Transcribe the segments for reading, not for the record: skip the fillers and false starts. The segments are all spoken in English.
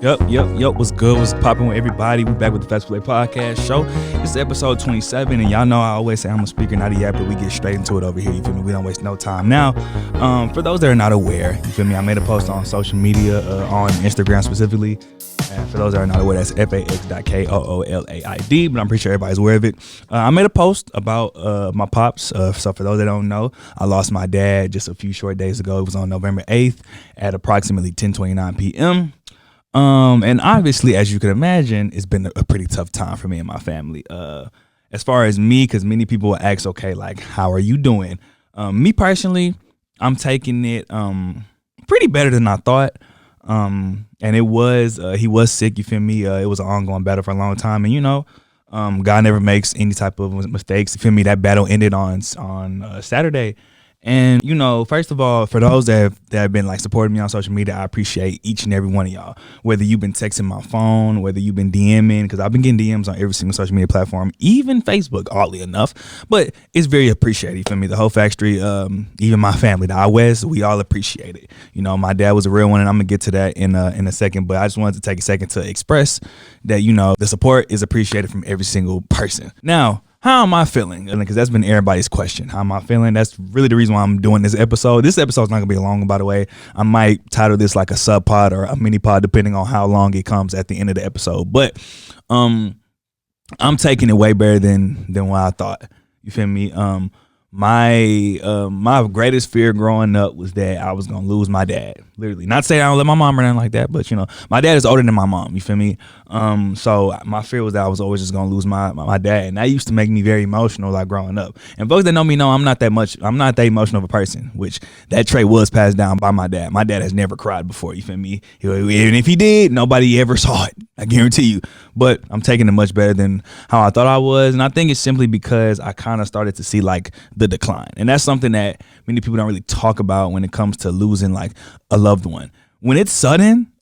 Yup. What's good? What's popping with everybody? We back with the Faxtory podcast show. This is episode 27, and y'all know I always say I'm a speaker, not a yapper. We get straight into it over here. You feel me? We don't waste no time. Now, for those that are not aware, you feel me? I made a post on social media, on Instagram specifically. And for those that are not aware, that's Fax.Koolaid, but I'm pretty sure everybody's aware of it. I made a post about my pops. So for those that don't know, I lost my dad just a few short days ago. It was on November 8th at approximately 10:29 p.m. And obviously, as you can imagine, it's been a pretty tough time for me and my family. As far as me, because many people will ask, okay, like, how are you doing? Me personally, I'm taking it pretty better than I thought. And he was sick, you feel me? It was an ongoing battle for a long time. And, God never makes any type of mistakes. You feel me? That battle ended on Saturday. And, first of all, for those that have been like supporting me on social media, I appreciate each and every one of y'all. Whether you've been texting my phone, whether you've been DMing, because I've been getting DMs on every single social media platform, even Facebook, oddly enough. But it's very appreciated, you feel me? The whole Faxtory, even my family, the West, we all appreciate it. My dad was a real one, and I'm going to get to that in a second. But I just wanted to take a second to express that, the support is appreciated from every single person. Now, how am I feeling? Because that's been everybody's question. How am I feeling? That's really the reason why I'm doing this episode. This episode's not going to be long, by the way. I might title this like a sub pod or a mini pod, depending on how long it comes at the end of the episode. But I'm taking it way better than what I thought. You feel me? My greatest fear growing up was that I was gonna lose my dad. Literally, not saying I don't love my mom or anything like that, but my dad is older than my mom. You feel me? So my fear was that I was always just gonna lose my dad, and that used to make me very emotional, like growing up. And folks that know me know I'm not that emotional of a person, which that trait was passed down by my dad. My dad has never cried before. You feel me? Even if he did, nobody ever saw it. I guarantee you. But I'm taking it much better than how I thought I was, and I think it's simply because I kind of started to see like the decline. And that's something that many people don't really talk about when it comes to losing like a loved one. When it's sudden,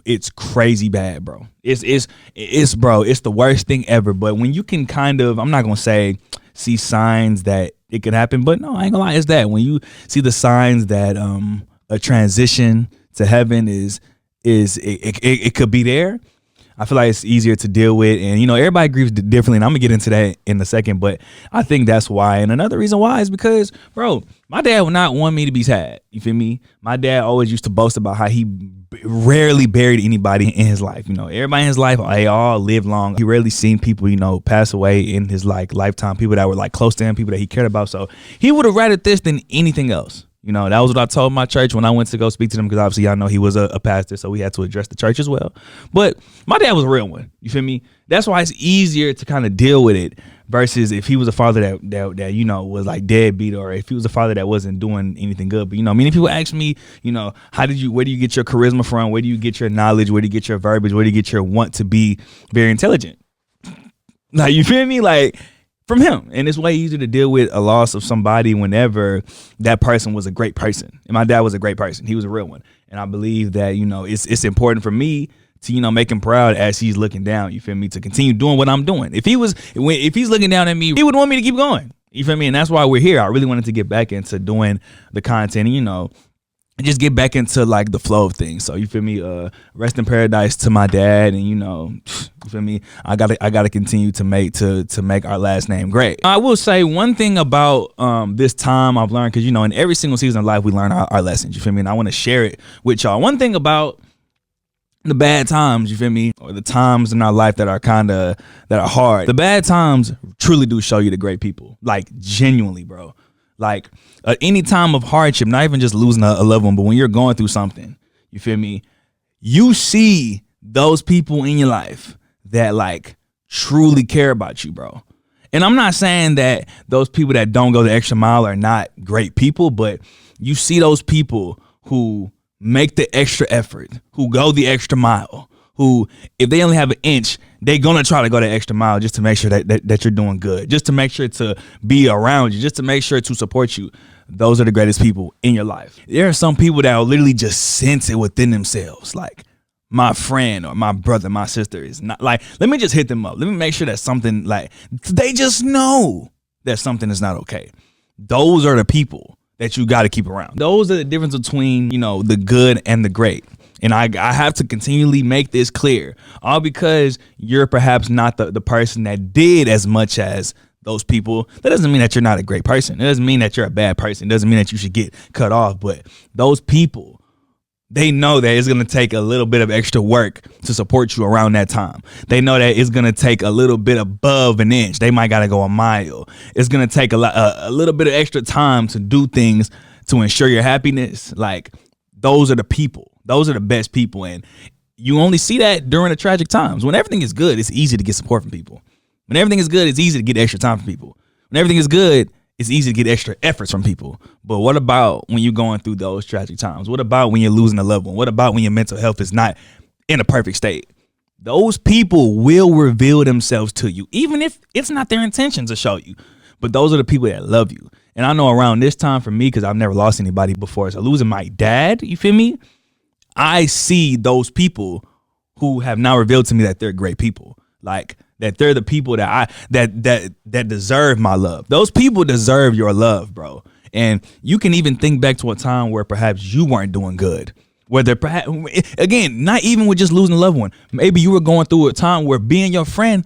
it's crazy bad, bro. It's the worst thing ever. But when you can kind of, I'm not gonna say see signs that it could happen, but no, I ain't gonna lie, it's that when you see the signs that a transition to heaven it could be there. I feel like it's easier to deal with, and everybody grieves differently, and I'm gonna get into that in a second, but I think that's why. And another reason why is because, bro, my dad would not want me to be sad. You feel me? My dad always used to boast about how he rarely buried anybody in his life. Everybody in his life, they all live long. He rarely seen people, pass away in his lifetime, people that were like close to him, people that he cared about. So he would have rather this than anything else. That was what I told my church when I went to go speak to them, because obviously y'all know he was a pastor, so we had to address the church as well. But my dad was a real one. You feel me? That's why it's easier to kind of deal with it versus if he was a father that was like deadbeat, or if he was a father that wasn't doing anything good. But many people ask me, where do you get your charisma from? Where do you get your knowledge? Where do you get your verbiage? Where do you get your want to be very intelligent? Like, you feel me? Like, from him. And it's way easier to deal with a loss of somebody whenever that person was a great person. And my dad was a great person. He was a real one. And I believe that, it's important for me to, make him proud as he's looking down, you feel me, to continue doing what I'm doing. If he's looking down at me, he would want me to keep going. You feel me? And that's why we're here. I really wanted to get back into doing the content, and just get back into like the flow of things. So you feel me? Rest in paradise to my dad, and you feel me? I gotta continue to make our last name great. I will say one thing about this time I've learned, because in every single season of life we learn our lessons. You feel me? And I want to share it with y'all. One thing about the bad times, you feel me, or the times in our life that are hard. The bad times truly do show you the great people. Like, genuinely, bro. Like, any time of hardship, not even just losing a loved one, but when you're going through something, you feel me, you see those people in your life that like truly care about you, bro. And I'm not saying that those people that don't go the extra mile are not great people, but you see those people who make the extra effort, who go the extra mile, who, if they only have an inch, they're going to try to go the extra mile just to make sure that you're doing good, just to make sure to be around you, just to make sure to support you. Those are the greatest people in your life. There are some people that will literally just sense it within themselves. Like, my friend or my brother, my sister is not like, let me just hit them up. Let me make sure that something, like, they just know that something is not okay. Those are the people that you got to keep around. Those are the difference between, the good and the great. And I have to continually make this clear. All because you're perhaps not the person that did as much as those people. That doesn't mean that you're not a great person. It doesn't mean that you're a bad person. It doesn't mean that you should get cut off. But those people, they know that it's going to take a little bit of extra work to support you around that time. They know that it's going to take a little bit above an inch. They might got to go a mile. It's going to take a little bit of extra time to do things to ensure your happiness. Like, those are the people. Those are the best people. And you only see that during the tragic times. When everything is good, it's easy to get support from people. When everything is good, it's easy to get extra time from people. When everything is good, it's easy to get extra efforts from people. But what about when you're going through those tragic times? What about when you're losing a loved one? What about when your mental health is not in a perfect state? Those people will reveal themselves to you, even if it's not their intention to show you. But those are the people that love you. And I know around this time for me, because I've never lost anybody before, so losing my dad, you feel me? I see those people who have now revealed to me that they're great people. Like, that they're the people that that deserve my love. Those people deserve your love, bro. And you can even think back to a time where perhaps you weren't doing good. Whether perhaps, again, not even with just losing a loved one. Maybe you were going through a time where being your friend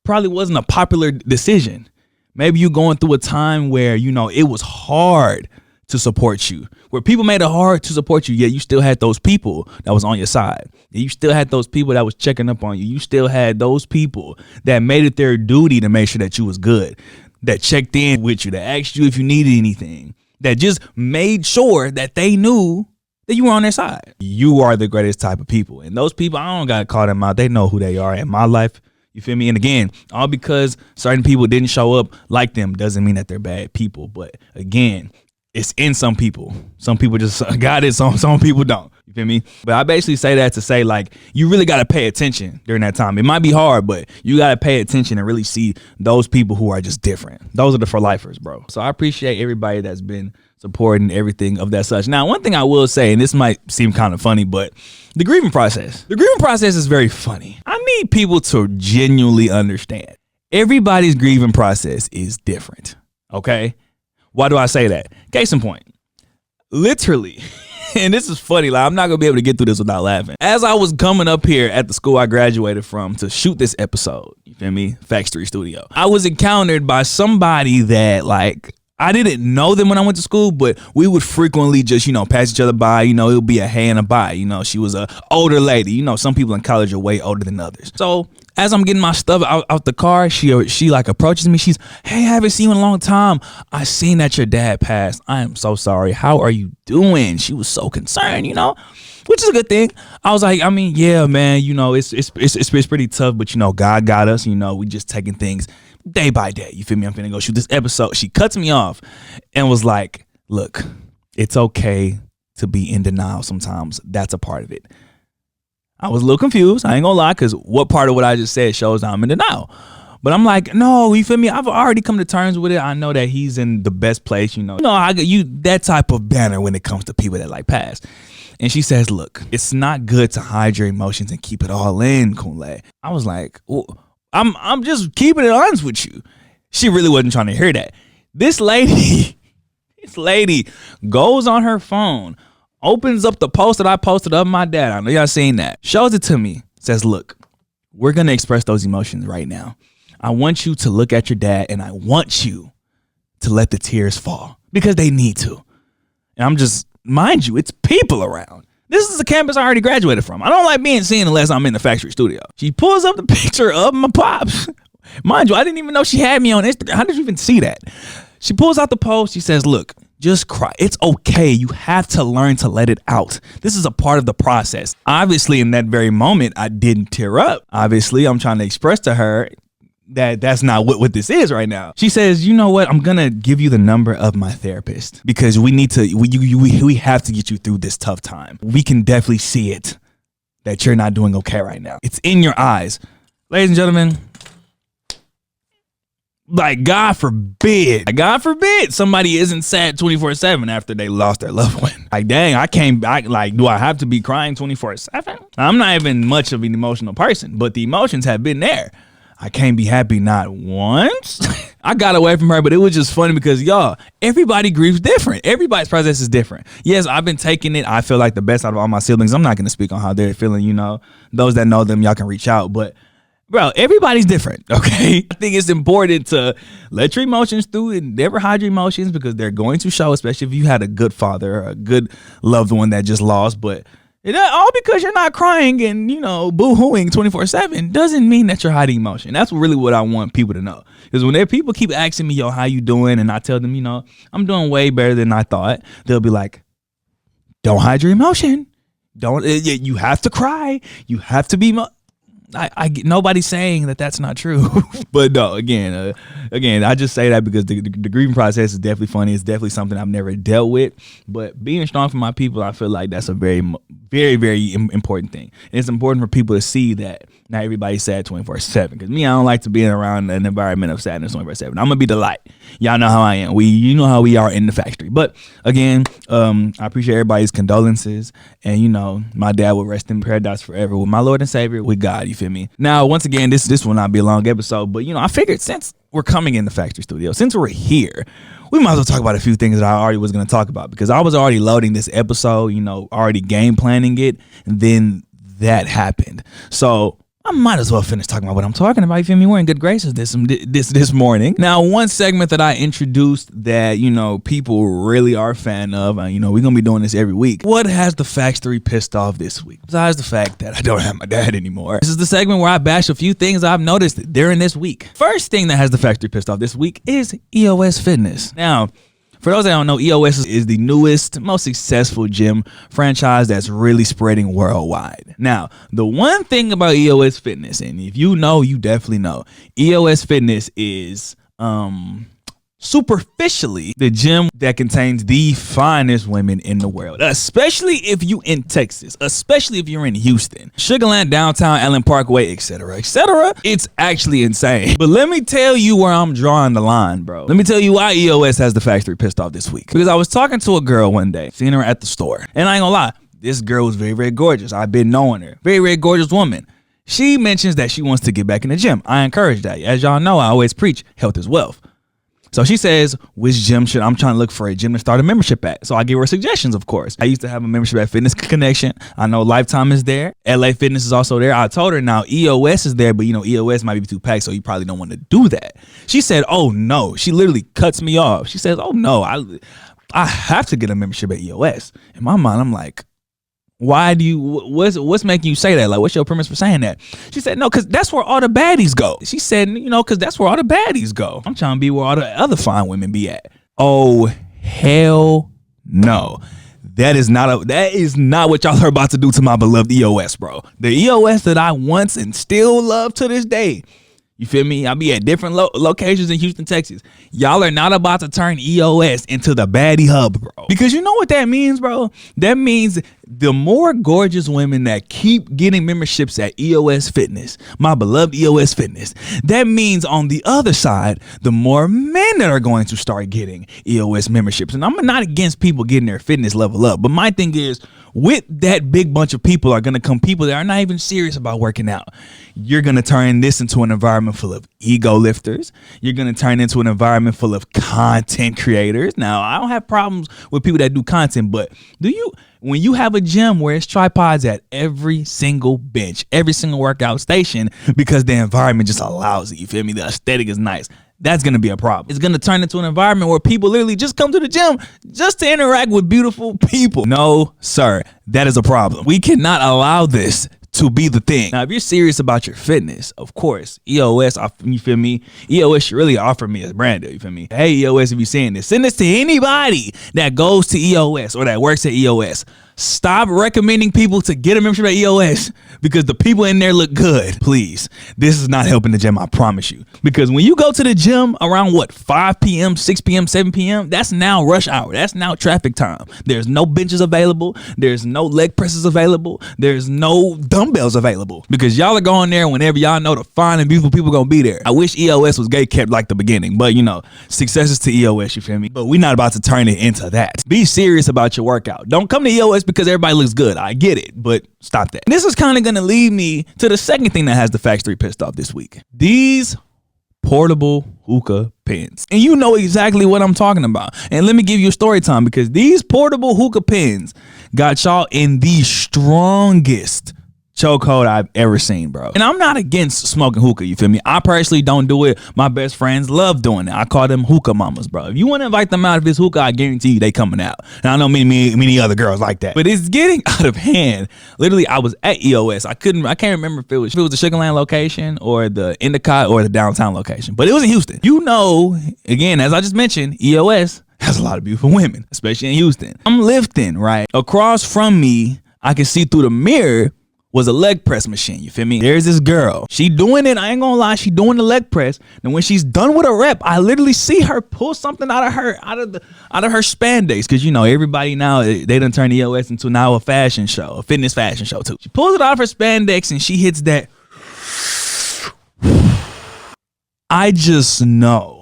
probably wasn't a popular decision. Maybe you're going through a time where, you know, it was hard to support you, where people made it hard to support you, yet you still had those people that was on your side. You still had those people that was checking up on you. You still had those people that made it their duty to make sure that you was good, that checked in with you, that asked you if you needed anything, that just made sure that they knew that you were on their side. You are the greatest type of people. And those people, I don't got to call them out. They know who they are in my life. You feel me? And again, all because certain people didn't show up like them doesn't mean that they're bad people. But again, it's in some people. Some people just got it. Some people don't. You feel me? But I basically say that to say, like, you really got to pay attention during that time. It might be hard, but you got to pay attention and really see those people who are just different. Those are the for lifers, bro. So I appreciate everybody that's been supporting everything of that such. Now, one thing I will say, and this might seem kind of funny, but the grieving process. The grieving process is very funny. I need people to genuinely understand. Everybody's grieving process is different. Okay? Why do I say that? Case in point, literally, and this is funny, like, I'm not gonna be able to get through this without laughing. As I was coming up here at the school I graduated from to shoot this episode, you feel me? Faxtory Studio. I was encountered by somebody that, like, I didn't know them when I went to school, but we would frequently just, you know, pass each other by. You know, it would be a hey and a bye. You know, she was a older lady. You know, some people in college are way older than others. So as I'm getting my stuff out the car, she like approaches me. She's, hey, I haven't seen you in a long time. I seen that your dad passed. I am so sorry. How are you doing? She was so concerned, you know, which is a good thing. I was like, I mean, yeah, man, you know, it's pretty tough, but, you know, God got us. You know, we just taking things day by day. You feel me? I'm finna go shoot this episode. She cuts me off and was like, look, it's okay to be in denial sometimes. That's a part of it. I was a little confused. I ain't gonna lie, because what part of what I just said shows I'm in denial. But I'm like, no, you feel me? I've already come to terms with it. I know that he's in the best place, you know. No, that type of banner when it comes to people that like pass. And she says, look, it's not good to hide your emotions and keep it all in, Koolaid. I was like, well, I'm just keeping it honest with you. She really wasn't trying to hear that. This lady goes on her phone, opens up the post that I posted of my dad. I know y'all seen that. Shows it to me. Says, look, we're going to express those emotions right now. I want you to look at your dad and I want you to let the tears fall because they need to. And I'm just, mind you, it's people around. This is a campus I already graduated from. I don't like being seen unless I'm in the factory studio. She pulls up the picture of my pops. Mind you, I didn't even know she had me on Instagram. How did you even see that? She pulls out the post. She says, look, just cry. It's okay. You have to learn to let it out. This is a part of the process. Obviously, in that very moment, I didn't tear up. Obviously, I'm trying to express to her that that's not what this is right now. She says, you know what? I'm going to give you the number of my therapist because we have to get you through this tough time. We can definitely see it that you're not doing okay right now. It's in your eyes. Ladies and gentlemen, like, God forbid somebody isn't sad 24/7 after they lost their loved one. Like, dang, do I have to be crying 24/7? I'm not even much of an emotional person, but the emotions have been there. I can't be happy not once. I got away from her, but it was just funny because y'all, everybody grieves different. Everybody's process is different. Yes, I've been taking it. I feel like the best out of all my siblings. I'm not going to speak on how they're feeling, you know. Those that know them, y'all can reach out. But bro, everybody's different, okay? I think it's important to let your emotions through and never hide your emotions because they're going to show, especially if you had a good father or a good loved one that just lost. But all because you're not crying and, you know, boo-hooing 24/7 doesn't mean that you're hiding emotion. That's really what I want people to know. Because when people keep asking me, yo, how you doing? And I tell them, you know, I'm doing way better than I thought. They'll be like, don't hide your emotion. You have to cry. You have to be nobody's saying that that's not true. But no, again, I just say that because the grieving process is definitely funny. It's definitely something I've never dealt with. But being strong for my people, I feel like that's a very, very, very important thing. And it's important for people to see that not everybody's sad 24/7. Because me, I don't like to be around an environment of sadness 24/7. I'm gonna be the light. Y'all know how I am. You know how we are in the factory. But again, I appreciate everybody's condolences. And you know, my dad will rest in paradise forever with my Lord and Savior, with God. You feel me? Now, once again, this will not be a long episode, but you know, I figured since we're coming in the factory studio, since we're here, we might as well talk about a few things that I already was going to talk about because I was already loading this episode, you know, already game planning it, and then that happened. So I might as well finish talking about what I'm talking about. You feel me? We're in good graces this morning. Now, one segment that I introduced that, you know, people really are a fan of, you know, we're going to be doing this every week. What has the Faxtory pissed off this week? Besides the fact that I don't have my dad anymore. This is the segment where I bash a few things I've noticed during this week. First thing that has the Faxtory pissed off this week is EOS Fitness. Now, for those that don't know, EOS is the newest, most successful gym franchise that's really spreading worldwide. Now, the one thing about EOS Fitness, and if you know, you definitely know, EOS Fitness is superficially the gym that contains the finest women in the world, especially if you in Texas, especially if you're in Houston, Sugarland, downtown, Allen Parkway, etc., etc. It's actually insane. But let me tell you where I'm drawing the line, bro. Let me tell you why EOS has the Faxtory pissed off this week. Because I was talking to a girl one day, seen her at the store, and I ain't gonna lie, this girl was very, very gorgeous. I've been knowing her. Very, very gorgeous woman. She mentions that she wants to get back in the gym. I encourage that. As y'all know, I always preach health is wealth. So she says, which gym should I'm trying to look for a gym to start a membership at? So I give her suggestions, of course. I used to have a membership at Fitness Connection. I know Lifetime is there. LA Fitness is also there. I told her now EOS is there, but you know, EOS might be too packed, so you probably don't want to do that. She said, oh no. She literally cuts me off. She says, oh no, I have to get a membership at EOS. In my mind, I'm like, why do you, what's making you say that? Like, what's your premise for saying that? She said, no, because that's where all the baddies go. She said, you know, because that's where all the baddies go. I'm trying to be where all the other fine women be at. Oh, hell no. That is not what y'all are about to do to my beloved EOS, bro. The EOS that I once and still love to this day. You feel me? I'll be at different locations in Houston, Texas. Y'all are not about to turn EOS into the baddie hub, bro. Because you know what that means, bro? That means the more gorgeous women that keep getting memberships at EOS Fitness, my beloved EOS Fitness, that means on the other side, the more men that are going to start getting EOS memberships. And I'm not against people getting their fitness level up, but my thing is, with that big bunch of people are going to come people that are not even serious about working out. You're going to turn this into an environment full of ego lifters. You're going to turn into an environment full of content creators. Now, I don't have problems with people that do content, but when you have a gym where it's tripods at every single bench, every single workout station, because the environment just allows it, you feel me? The aesthetic is nice. That's going to be a problem. It's going to turn into an environment where people literally just come to the gym just to interact with beautiful people. No, sir, that is a problem. We cannot allow this to be the thing. Now, if you're serious about your fitness, of course, EOS, you feel me? EOS should really offer me a brand deal, you feel me? Hey, EOS, if you're seeing this, send this to anybody that goes to EOS or that works at EOS. Stop recommending people to get a membership at EOS because the people in there look good. Please, this is not helping the gym, I promise you. Because when you go to the gym around 5 p.m., 6 p.m., 7 p.m., that's now rush hour. That's now traffic time. There's no benches available. There's no leg presses available. There's no dumbbells available because y'all are going there whenever y'all know the fine and beautiful people gonna be there. I wish EOS was gate kept like the beginning, but you know, successes to EOS, you feel me? But we're not about to turn it into that. Be serious about your workout. Don't come to EOS because everybody looks good. I get it, but stop that. And this is kind of going to lead me to the second thing that has the Faxtory pissed off this week. These portable hookah pens. And you know exactly what I'm talking about. And let me give you a story time, because these portable hookah pens got y'all in the strongest chokehold I've ever seen, bro. And I'm not against smoking hookah, you feel me? I personally don't do it. My best friends love doing it. I call them hookah mamas, bro. If you want to invite them out of this hookah, I guarantee you they coming out. And I know many other girls like that. But it's getting out of hand. Literally, I was at EOS. I can't remember if it was the Sugar Land location or the Endicott or the downtown location. But it was in Houston. You know, again, as I just mentioned, EOS has a lot of beautiful women, especially in Houston. I'm lifting, right? Across from me, I can see through the mirror was a leg press machine, you feel me? There's this girl. She doing it, I ain't gonna lie, she doing the leg press. And when she's done with a rep, I literally see her pull something out of her spandex. Cause you know, everybody now, they done turned EOS into now a fashion show, a fitness fashion show too. She pulls it out of her spandex and she hits that. I just know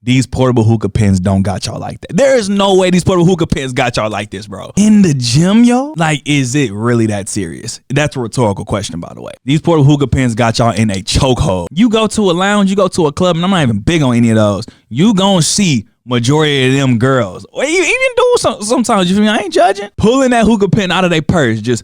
these portable hookah pens don't got y'all like that. There is no way these portable hookah pens got y'all like this, bro. In the gym, yo? Like, is it really that serious? That's a rhetorical question, by the way. These portable hookah pens got y'all in a chokehold. You go to a lounge, you go to a club, and I'm not even big on any of those. You gonna see majority of them girls, or you even do sometimes, you feel me? I ain't judging. Pulling that hookah pen out of their purse, just,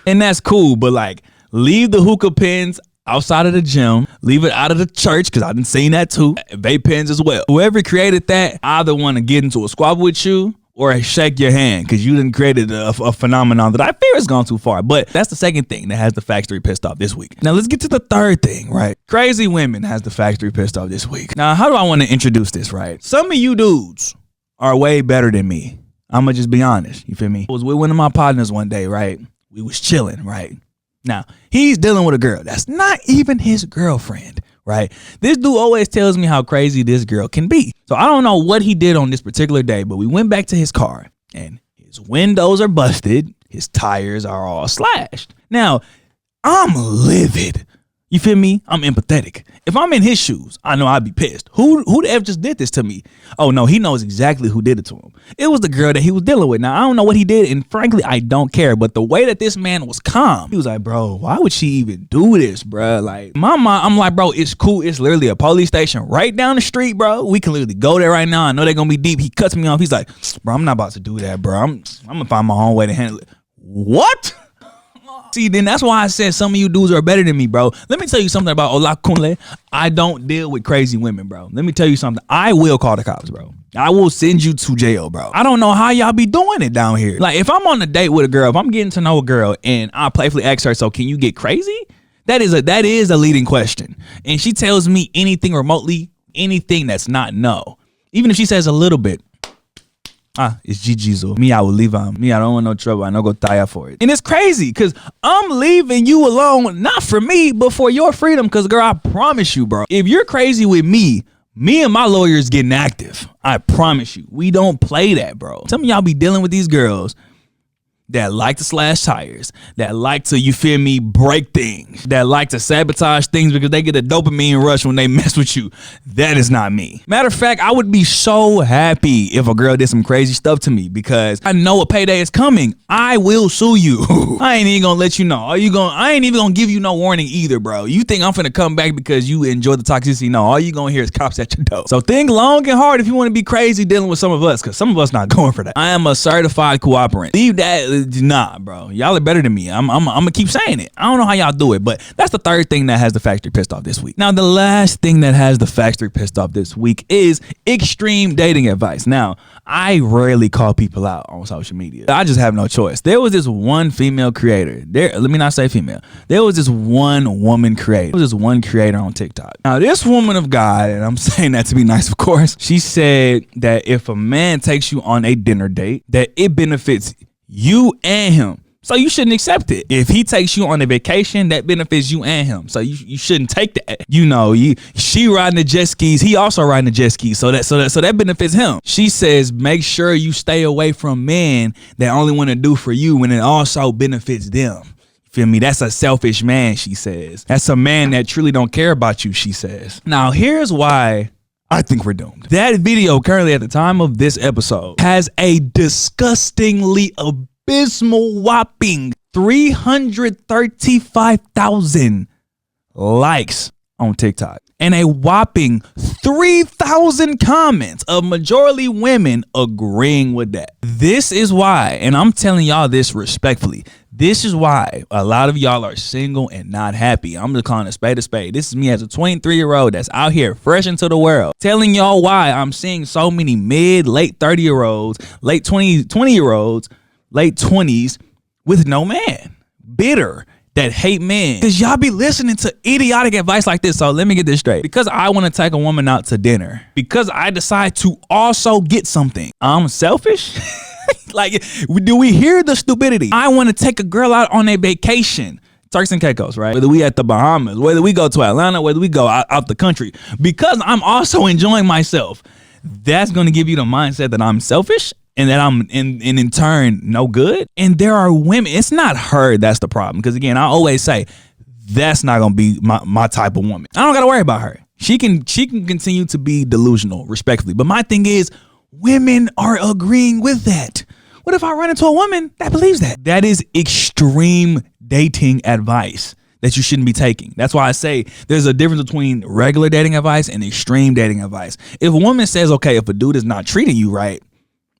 and that's cool, but like, leave the hookah pens outside of the gym, leave it out of the church, because I done seen that too. Vape pens as well. Whoever created that either want to get into a squabble with you or shake your hand, because you done created a phenomenon that I fear has gone too far. But that's the second thing that has the Faxtory pissed off this week. Now let's get to the third thing, right? Crazy women has the Faxtory pissed off this week. Now, how do I want to introduce this, right? Some of you dudes are way better than me. I'm going to just be honest. You feel me? I was with one of my partners one day, right? We was chilling, right? Now, he's dealing with a girl that's not even his girlfriend, right? This dude always tells me how crazy this girl can be. So I don't know what he did on this particular day, but we went back to his car and his windows are busted. His tires are all slashed. Now, I'm livid. You feel me? I'm empathetic. If I'm in his shoes, I know I'd be pissed. Who the F just did this to me? Oh no, he knows exactly who did it to him. It was the girl that he was dealing with. Now, I don't know what he did, and frankly, I don't care. But the way that this man was calm, he was like, bro, why would she even do this, bro? Like, my mind, I'm like, bro, it's cool. It's literally a police station right down the street, bro. We can literally go there right now. I know they're gonna be deep. He cuts me off. He's like, bro, I'm not about to do that, bro. I'm gonna find my own way to handle it. What? See, then that's why I said some of you dudes are better than me, bro. Let me tell you something about Olakunle. I don't deal with crazy women, bro. Let me tell you something. I will call the cops, bro. I will send you to jail, bro. I don't know how y'all be doing it down here. Like, if I'm on a date with a girl, if I'm getting to know a girl and I playfully ask her, so can you get crazy? That is a leading question. And she tells me anything remotely, anything that's not no. Even if she says a little bit. It's GG's. Me, I will leave him. Me, I don't want no trouble. I don't go tire for it. And it's crazy because I'm leaving you alone, not for me, but for your freedom. Because, girl, I promise you, bro, if you're crazy with me and my lawyers getting active. I promise you. We don't play that, bro. Some of y'all be dealing with these girls that like to slash tires, that like to, you feel me, break things, that like to sabotage things because they get a dopamine rush when they mess with you. That is not me. Matter of fact, I would be so happy if a girl did some crazy stuff to me because I know a payday is coming. I will sue you. I ain't even gonna let you know. I ain't even gonna give you no warning either, bro. You think I'm finna come back because you enjoy the toxicity? No, all you gonna hear is cops at your door. So think long and hard if you wanna be crazy dealing with some of us, because some of us not going for that. I am a certified cooperant. Leave that. Nah, bro. Y'all are better than me. I'm gonna keep saying it. I don't know how y'all do it, but that's the third thing that has the Faxtory pissed off this week. Now, the last thing that has the Faxtory pissed off this week is extreme dating advice. Now, I rarely call people out on social media. I just have no choice. There was this one female creator. Let me not say female. There was this one woman creator. There was this one creator on TikTok. Now, this woman of God, and I'm saying that to be nice, of course, she said that if a man takes you on a dinner date, that it benefits you and him. So you shouldn't accept it. If he takes you on a vacation, that benefits you and him. So you shouldn't take that. You know, she riding the jet skis, he also riding the jet skis. So that benefits him. She says, make sure you stay away from men that only want to do for you when it also benefits them. Feel me? That's a selfish man, she says. That's a man that truly don't care about you, she says. Now, here's why I think we're doomed. That video currently at the time of this episode has a disgustingly abysmal whopping 335,000 likes on TikTok and a whopping 3,000 comments of majority women agreeing with that. This is why, and I'm telling y'all this respectfully, this is why a lot of y'all are single and not happy. I'm just calling a spade a spade. This is me as a 23-year-old that's out here fresh into the world, telling y'all why I'm seeing so many late 30-year-olds, late 20-year-olds, late 20s with no man, bitter, that hate men, because y'all be listening to idiotic advice like this. So let me get this straight. Because I want to take a woman out to dinner, because I decide to also get something, I'm selfish? Like, do we hear the stupidity? I want to take a girl out on a vacation, Turks and Caicos, right? Whether we at the Bahamas, whether we go to Atlanta, whether we go out the country, because I'm also enjoying myself. That's going to give you the mindset that I'm selfish and that I'm in turn no good. And there are women, it's not her that's the problem. Because again, I always say that's not gonna be my type of woman. I don't gotta worry about her. She can continue to be delusional, respectfully. But my thing is, women are agreeing with that. What if I run into a woman that believes that? That is extreme dating advice that you shouldn't be taking. That's why I say there's a difference between regular dating advice and extreme dating advice. If a woman says, okay, if a dude is not treating you right,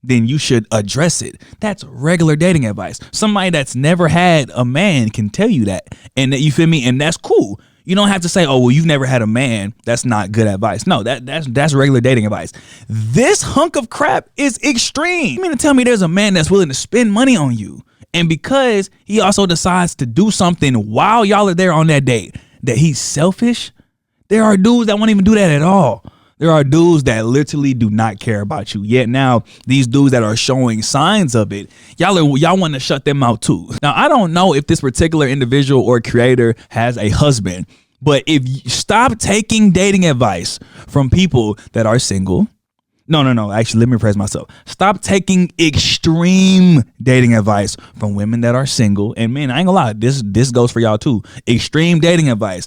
then you should address it. That's regular dating advice. Somebody that's never had a man can tell you that. And that, you feel me? And that's cool. You don't have to say, oh, well, you've never had a man. That's not good advice. No, that's regular dating advice. This hunk of crap is extreme. You mean to tell me there's a man that's willing to spend money on you, and because he also decides to do something while y'all are there on that date, that he's selfish? There are dudes that won't even do that at all. There are dudes that literally do not care about you. Yet now, these dudes that are showing signs of it, y'all want to shut them out too. Now, I don't know if this particular individual or creator has a husband, but if you stop taking dating advice from people that are single. No. Actually, let me rephrase myself. Stop taking extreme dating advice from women that are single. And man, I ain't gonna lie, this goes for y'all too. Extreme dating advice.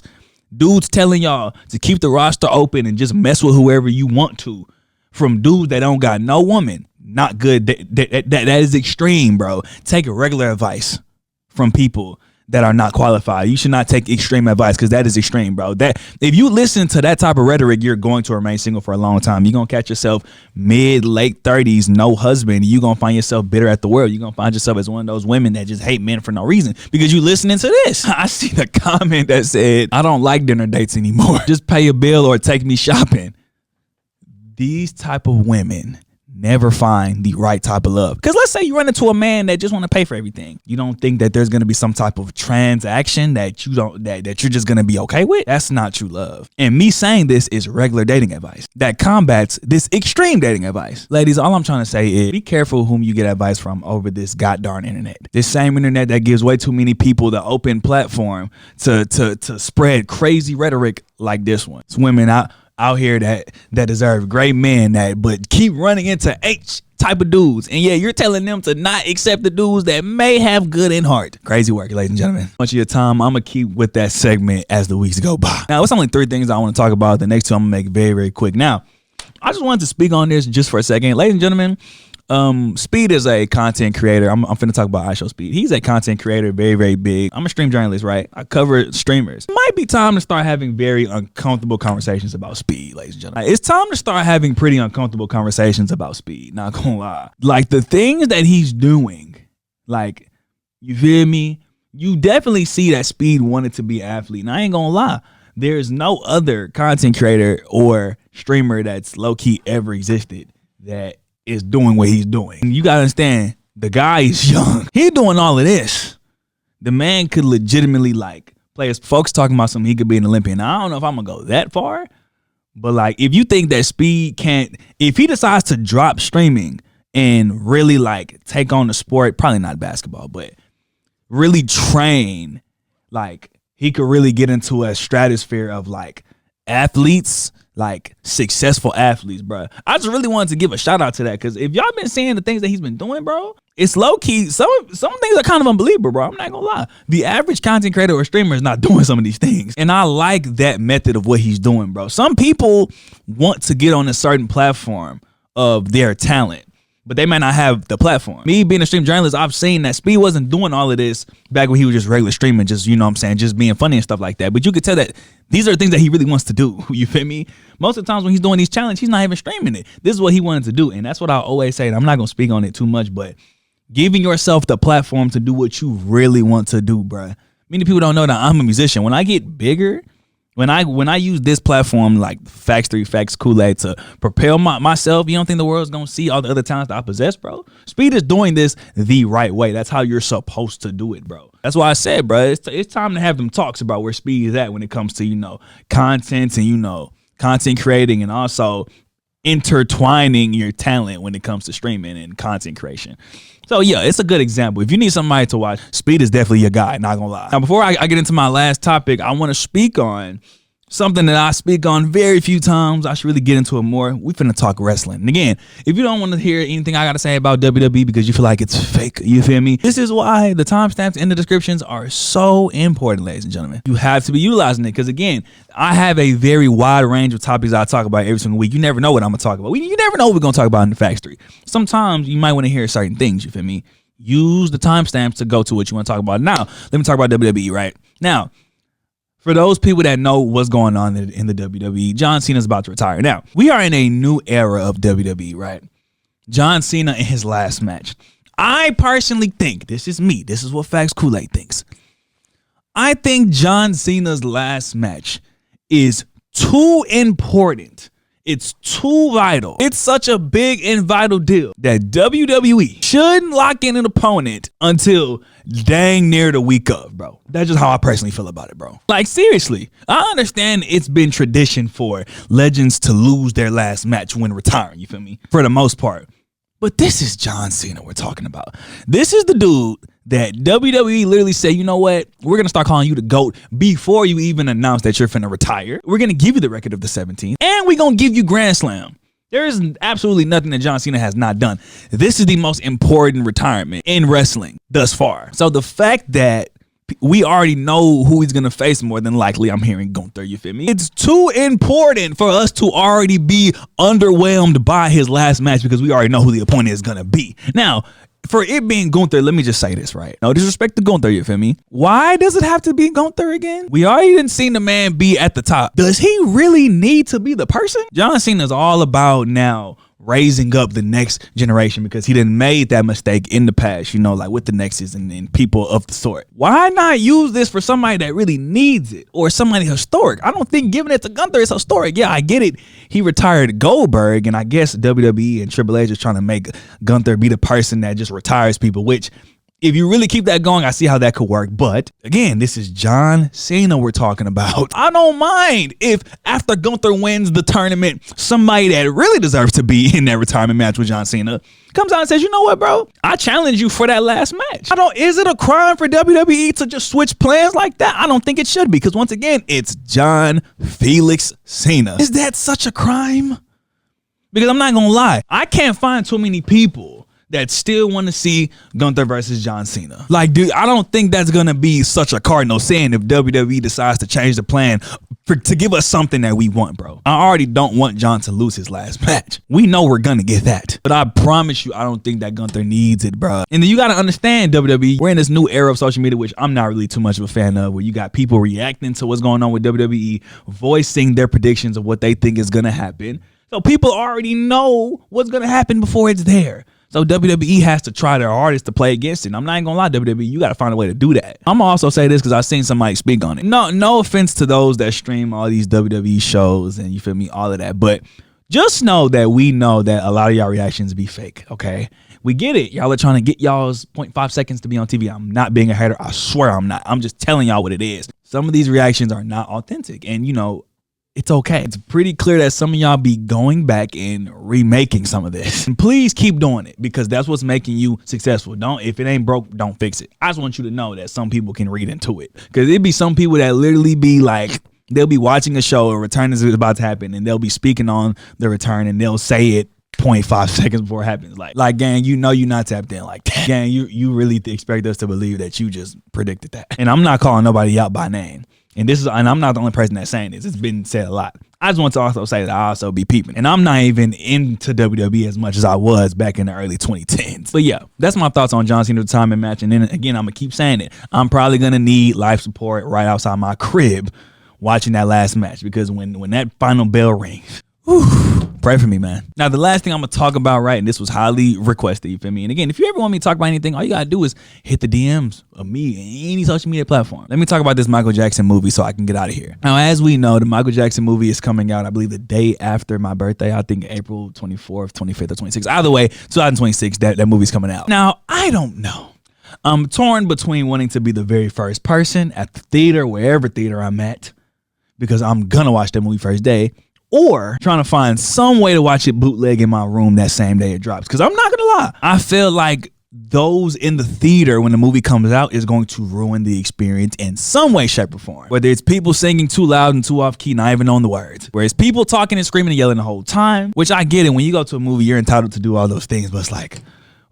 Dudes telling y'all to keep the roster open and just mess with whoever you want to, from dudes that don't got no woman. Not good. That is extreme, bro. Take regular advice from people that are not qualified. You should not take extreme advice, because that is extreme, bro. That if you listen to that type of rhetoric, you're going to remain single for a long time. You're going to catch yourself late 30s, no husband. You're going to find yourself bitter at the world. You're going to find yourself as one of those women that just hate men for no reason because you listening to this. I see the comment that said, I don't like dinner dates anymore. Just pay a bill or take me shopping. These type of women never find the right type of love. Because let's say you run into a man that just want to pay for everything. You don't think that there's going to be some type of transaction that you're just going to be okay with? That's not true love. And me saying this is regular dating advice that combats this extreme dating advice. Ladies, all I'm trying to say is be careful whom you get advice from over this goddamn internet. This same internet that gives way too many people the open platform to spread crazy rhetoric like this one. It's women out here that deserve great men but keep running into H type of dudes. And yeah, you're telling them to not accept the dudes that may have good in heart. Crazy work, ladies and gentlemen. Much of your time, I'm going to keep with that segment as the weeks go by. Now, it's only 3 things I want to talk about. The next 2 I'm going to make very, very quick. Now, I just wanted to speak on this just for a second. Ladies and gentlemen, Speed is a content creator. I'm finna talk about iShowSpeed. He's a content creator, very, very big. I'm a stream journalist, right? I cover streamers. It might be time to start having very uncomfortable conversations about Speed, ladies and gentlemen. It's time to start having pretty uncomfortable conversations about Speed, not gonna lie. Like the things that he's doing, like, you feel me? You definitely see that Speed wanted to be an athlete. And I ain't gonna lie, there's no other content creator or streamer that's low-key ever existed that is doing what he's doing. You gotta understand, the guy is young. He doing all of this. The man could legitimately play his folks talking about something, he could be an Olympian. Now, I don't know if I'm gonna go that far, but if you think that Speed can't, if he decides to drop streaming and really take on the sport, probably not basketball, but really train, he could really get into a stratosphere of athletes, successful athletes, bro. I just really wanted to give a shout out to that, because if y'all been seeing the things that he's been doing, bro, it's low key. Some things are kind of unbelievable, bro. I'm not gonna lie. The average content creator or streamer is not doing some of these things, and I like that method of what he's doing, bro. Some people want to get on a certain platform of their talent, but they might not have the platform. Me being a stream journalist, I've seen that Speed wasn't doing all of this back when he was just regular streaming, just, you know what I'm saying, just being funny and stuff like that. But you could tell that these are things that he really wants to do. You feel me? Most of the times when he's doing these challenges, he's not even streaming it. This is what he wanted to do. And that's what I always say. And I'm not going to speak on it too much, but giving yourself the platform to do what you really want to do, bruh. Many people don't know that I'm a musician. When I get bigger, when I use this platform like Fax.Koolaid to propel myself, you don't think the world's gonna see all the other talents that I possess, bro? Speed is doing this the right way. That's how you're supposed to do it, bro. That's why I said, bro, it's time to have them talks about where Speed is at when it comes to, you know, content and, you know, content creating, and also intertwining your talent when it comes to streaming and content creation. So yeah, it's a good example. If you need somebody to watch, Speed is definitely your guy, not gonna lie. Now, before I get into my last topic, I want to speak on something that I speak on very few times. I should really get into it more. We finna talk wrestling. And again, if you don't want to hear anything I gotta say about WWE because you feel like it's fake, you feel me? This is why the timestamps in the descriptions are so important, ladies and gentlemen. You have to be utilizing it because, again, I have a very wide range of topics I talk about every single week. You never know what I'm gonna talk about. You never know what we're gonna talk about in the Faxtory. Sometimes you might want to hear certain things, you feel me? Use the timestamps to go to what you want to talk about. Now, let me talk about WWE, right? Now, for those people that know what's going on in the WWE, John Cena's about to retire. Now, we are in a new era of WWE, right? John Cena in his last match. I personally think, this is me, this is what Fax.Koolaid thinks. I think John Cena's last match is too important. It's too vital. It's such a big and vital deal that WWE shouldn't lock in an opponent until dang near the week of, bro. That's just how I personally feel about it, bro. Like, seriously, I understand it's been tradition for legends to lose their last match when retiring, you feel me? For the most part. But this is John Cena we're talking about. This is the dude that WWE literally said, you know what? We're going to start calling you the GOAT before you even announce that you're finna retire. We're going to give you the record of the 17th, and we're going to give you Grand Slam. There is absolutely nothing that John Cena has not done. This is the most important retirement in wrestling thus far. So the fact that we already know who he's going to face, more than likely, I'm hearing Gunther, you feel me? It's too important for us to already be underwhelmed by his last match because we already know who the opponent is going to be. Now, for it being Gunther, let me just say this, right? No disrespect to Gunther, you feel me? Why does it have to be Gunther again? We already didn't seen the man be at the top. Does he really need to be the person? John Cena is all about now raising up the next generation because he done made that mistake in the past, you know, like with the Nexus and people of the sort. Why not use this for somebody that really needs it or somebody historic? I don't think giving it to Gunther is historic. Yeah, I get it. He retired Goldberg, and I guess WWE and Triple H is trying to make Gunther be the person that just retires people, which, if you really keep that going, I see how that could work. But again, this is John Cena we're talking about. I don't mind if after Gunther wins the tournament, somebody that really deserves to be in that retirement match with John Cena comes out and says, you know what, bro? I challenge you for that last match. Is it a crime for WWE to just switch plans like that? I don't think it should be, because once again, it's John Felix Cena. Is that such a crime? Because I'm not gonna lie, I can't find too many people that still want to see Gunther versus John Cena. Like, dude, I don't think that's going to be such a cardinal sin if WWE decides to change the plan to give us something that we want, bro. I already don't want John to lose his last match. We know we're going to get that. But I promise you, I don't think that Gunther needs it, bro. And then you got to understand, WWE, we're in this new era of social media, which I'm not really too much of a fan of, where you got people reacting to what's going on with WWE, voicing their predictions of what they think is going to happen. So people already know what's going to happen before it's there. So WWE has to try their hardest to play against it. And I'm not even gonna lie, WWE, you gotta find a way to do that. I'm gonna also say this because I've seen somebody speak on it. No offense to those that stream all these WWE shows and, you feel me, all of that. But just know that we know that a lot of y'all reactions be fake, okay? We get it. Y'all are trying to get y'all's 0.5 seconds to be on TV. I'm not being a hater. I swear I'm not. I'm just telling y'all what it is. Some of these reactions are not authentic. And, you know, it's okay. It's pretty clear that some of y'all be going back and remaking some of this. And please keep doing it, because that's what's making you successful. If it ain't broke, don't fix it. I just want you to know that some people can read into it, because it'd be some people that literally be like, they'll be watching a show, a return is about to happen, and they'll be speaking on the return, and they'll say it 0.5 seconds before it happens. Like, gang, you know you're not tapped in like that. Gang, you really expect us to believe that you just predicted that. And I'm not calling nobody out by name. And I'm not the only person that's saying this. It's been said a lot. I just want to also say that I also be peeping. And I'm not even into WWE as much as I was back in the early 2010s. But yeah, that's my thoughts on John Cena's retirement match. And then again, I'm going to keep saying it. I'm probably going to need life support right outside my crib watching that last match. Because when that final bell rings, whew, pray for me, man. Now, the last thing I'm going to talk about, right, and this was highly requested, you feel me? And again, if you ever want me to talk about anything, all you got to do is hit the DMs of me, any social media platform. Let me talk about this Michael Jackson movie so I can get out of here. Now, as we know, the Michael Jackson movie is coming out, I believe, the day after my birthday. I think April 24th, 25th, or 26th. Either way, 2026, that movie's coming out. Now, I don't know. I'm torn between wanting to be the very first person at the theater, wherever theater I'm at, because I'm going to watch that movie first day, or trying to find some way to watch it bootleg in my room that same day it drops. Because I'm not going to lie, I feel like those in the theater when the movie comes out is going to ruin the experience in some way, shape, or form. Whether it's people singing too loud and too off key, not even knowing the words. Whereas people talking and screaming and yelling the whole time, which I get it. When you go to a movie, you're entitled to do all those things, but it's like,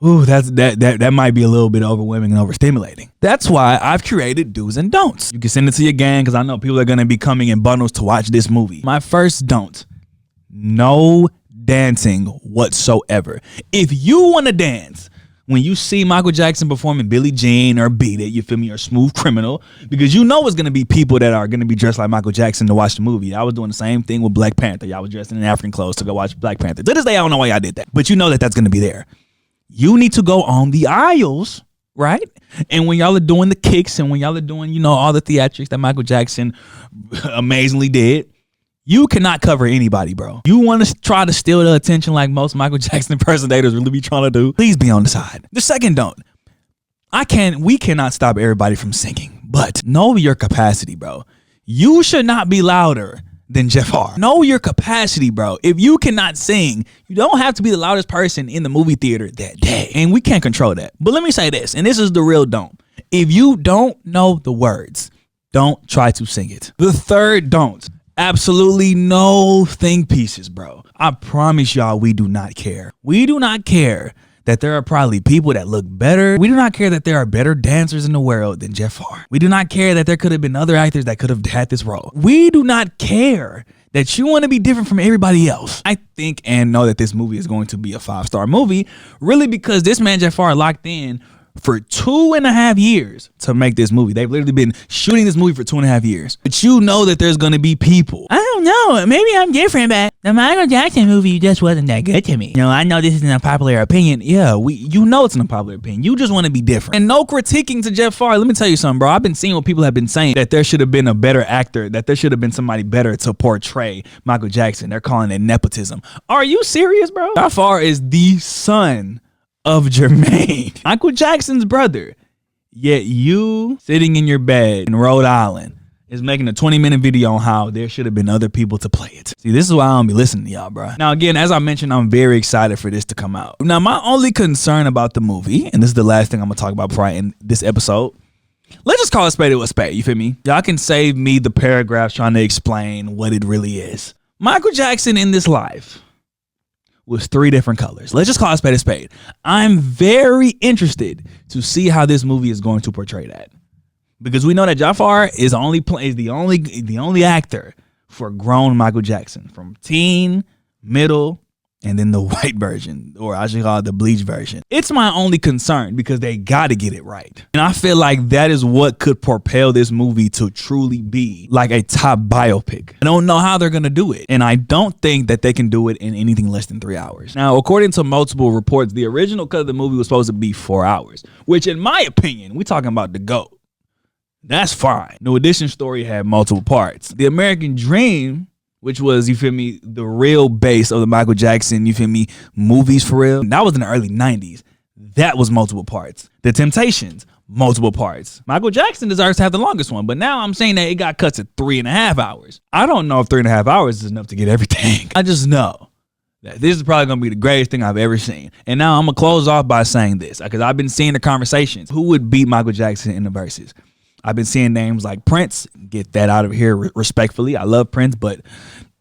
ooh, that might be a little bit overwhelming and overstimulating. That's why I've created do's and don'ts. You can send it to your gang because I know people are going to be coming in bundles to watch this movie. My first don't, no dancing whatsoever. If you want to dance when you see Michael Jackson performing Billie Jean or Beat It, you feel me, or Smooth Criminal, because you know it's going to be people that are going to be dressed like Michael Jackson to watch the movie. I was doing the same thing with Black Panther. Y'all was dressed in African clothes to go watch Black Panther. To this day, I don't know why y'all did that, but you know that that's going to be there. You need to go on the aisles, right? And when y'all are doing the kicks and when y'all are doing, you know, all the theatrics that Michael Jackson amazingly did, you cannot cover anybody, bro. You want to try to steal the attention like most Michael Jackson impersonators really be trying to do? Please be on the side. The second don't. We cannot stop everybody from singing, but know your capacity, bro. You should not be louder than Jeff R. Know your capacity, bro. If you cannot sing, you don't have to be the loudest person in the movie theater that day. And we can't control that. But let me say this, and this is the real don't. If you don't know the words, don't try to sing it. The third don't. Absolutely no think pieces, bro. I promise y'all we do not care. We do not care that there are probably people that look better. We do not care that there are better dancers in the world than Jeff R. We do not care that there could have been other actors that could have had this role. We do not care that you want to be different from everybody else. I think and know that this movie is going to be a 5-star movie, really, because this man Jeff R locked in for 2.5 years to make this movie. They've literally been shooting this movie for 2.5 years. But you know that there's going to be people. I don't know. Maybe I'm different, but the Michael Jackson movie just wasn't that good to me. You know, I know this isn't a popular opinion. Yeah, you know it's an unpopular opinion. You just want to be different. And no critiquing to Jeff R. Let me tell you something, bro. I've been seeing what people have been saying, that there should have been a better actor, that there should have been somebody better to portray Michael Jackson. They're calling it nepotism. Are you serious, bro? Jeff R is the son of Jermaine, Michael Jackson's brother. Yet you sitting in your bed in Rhode Island is making a 20-minute video on how there should have been other people to play it. See, this is why I don't be listening to y'all, bro. Now, again, as I mentioned, I'm very excited for this to come out. Now, my only concern about the movie, and this is the last thing I'm gonna talk about before I end this episode, let's just call a spade a spade, you feel me? Y'all can save me the paragraphs trying to explain what it really is. Michael Jackson in this life was 3 different colors. Let's just call a spade. I'm very interested to see how this movie is going to portray that, because we know that Jeff R is the only actor for grown Michael Jackson, from teen, middle, and then the white version, or I should call it the bleach version. It's my only concern because they got to get it right. And I feel like that is what could propel this movie to truly be like a top biopic. I don't know how they're going to do it. And I don't think that they can do it in anything less than 3 hours. Now, according to multiple reports, the original cut of the movie was supposed to be 4 hours, which in my opinion, we talking about the GOAT. That's fine. New Edition story had multiple parts. The American Dream, which was, you feel me, the real base of the Michael Jackson, you feel me, movies for real. That was in the early 90s. That was multiple parts. The Temptations, multiple parts. Michael Jackson deserves to have the longest one, but now I'm saying that it got cut to 3.5 hours. I don't know if 3.5 hours is enough to get everything. I just know that this is probably going to be the greatest thing I've ever seen. And now I'm going to close off by saying this, because I've been seeing the conversations. Who would beat Michael Jackson in the verses? I've been seeing names like Prince. Get that out of here respectfully. I love Prince, but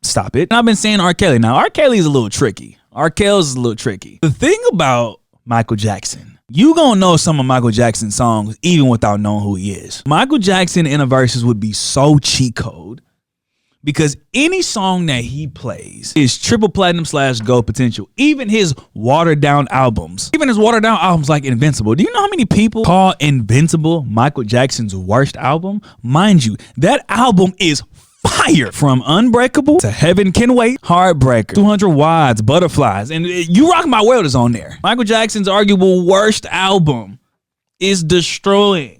stop it. And I've been seeing R. Kelly. Now, R. Kelly's a little tricky. R. Kelly's a little tricky. The thing about Michael Jackson, you gonna know some of Michael Jackson's songs even without knowing who he is. Michael Jackson in a verses would be so cheat code, because any song that he plays is triple platinum / gold potential. Even his watered down albums like Invincible. Do you know how many people call Invincible Michael Jackson's worst album? Mind you, that album is fire. From Unbreakable to Heaven Can Wait, Heartbreaker, 200 Watts, Butterflies, and You Rock My World is on there. Michael Jackson's arguable worst album is Destroying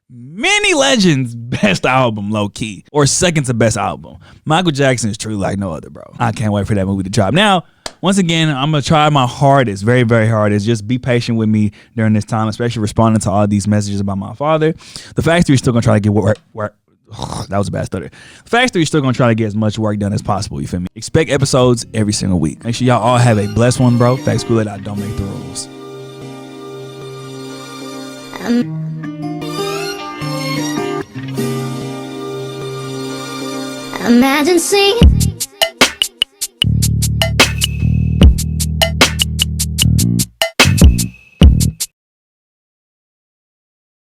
many legends' best album, low key, or second to best album. Michael Jackson is truly like no other, bro. I can't wait for that movie to drop. Now, once again, I'm gonna try my hardest, very, very hardest. Just be patient with me during this time, especially responding to all these messages about my father. The Faxtory is still gonna try to get work. That was a bad stutter. The Faxtory is still gonna try to get as much work done as possible. You feel me? Expect episodes every single week. Make sure y'all all have a blessed one, bro. Fax.Koolaid, I don't make the rules. Imagine seeing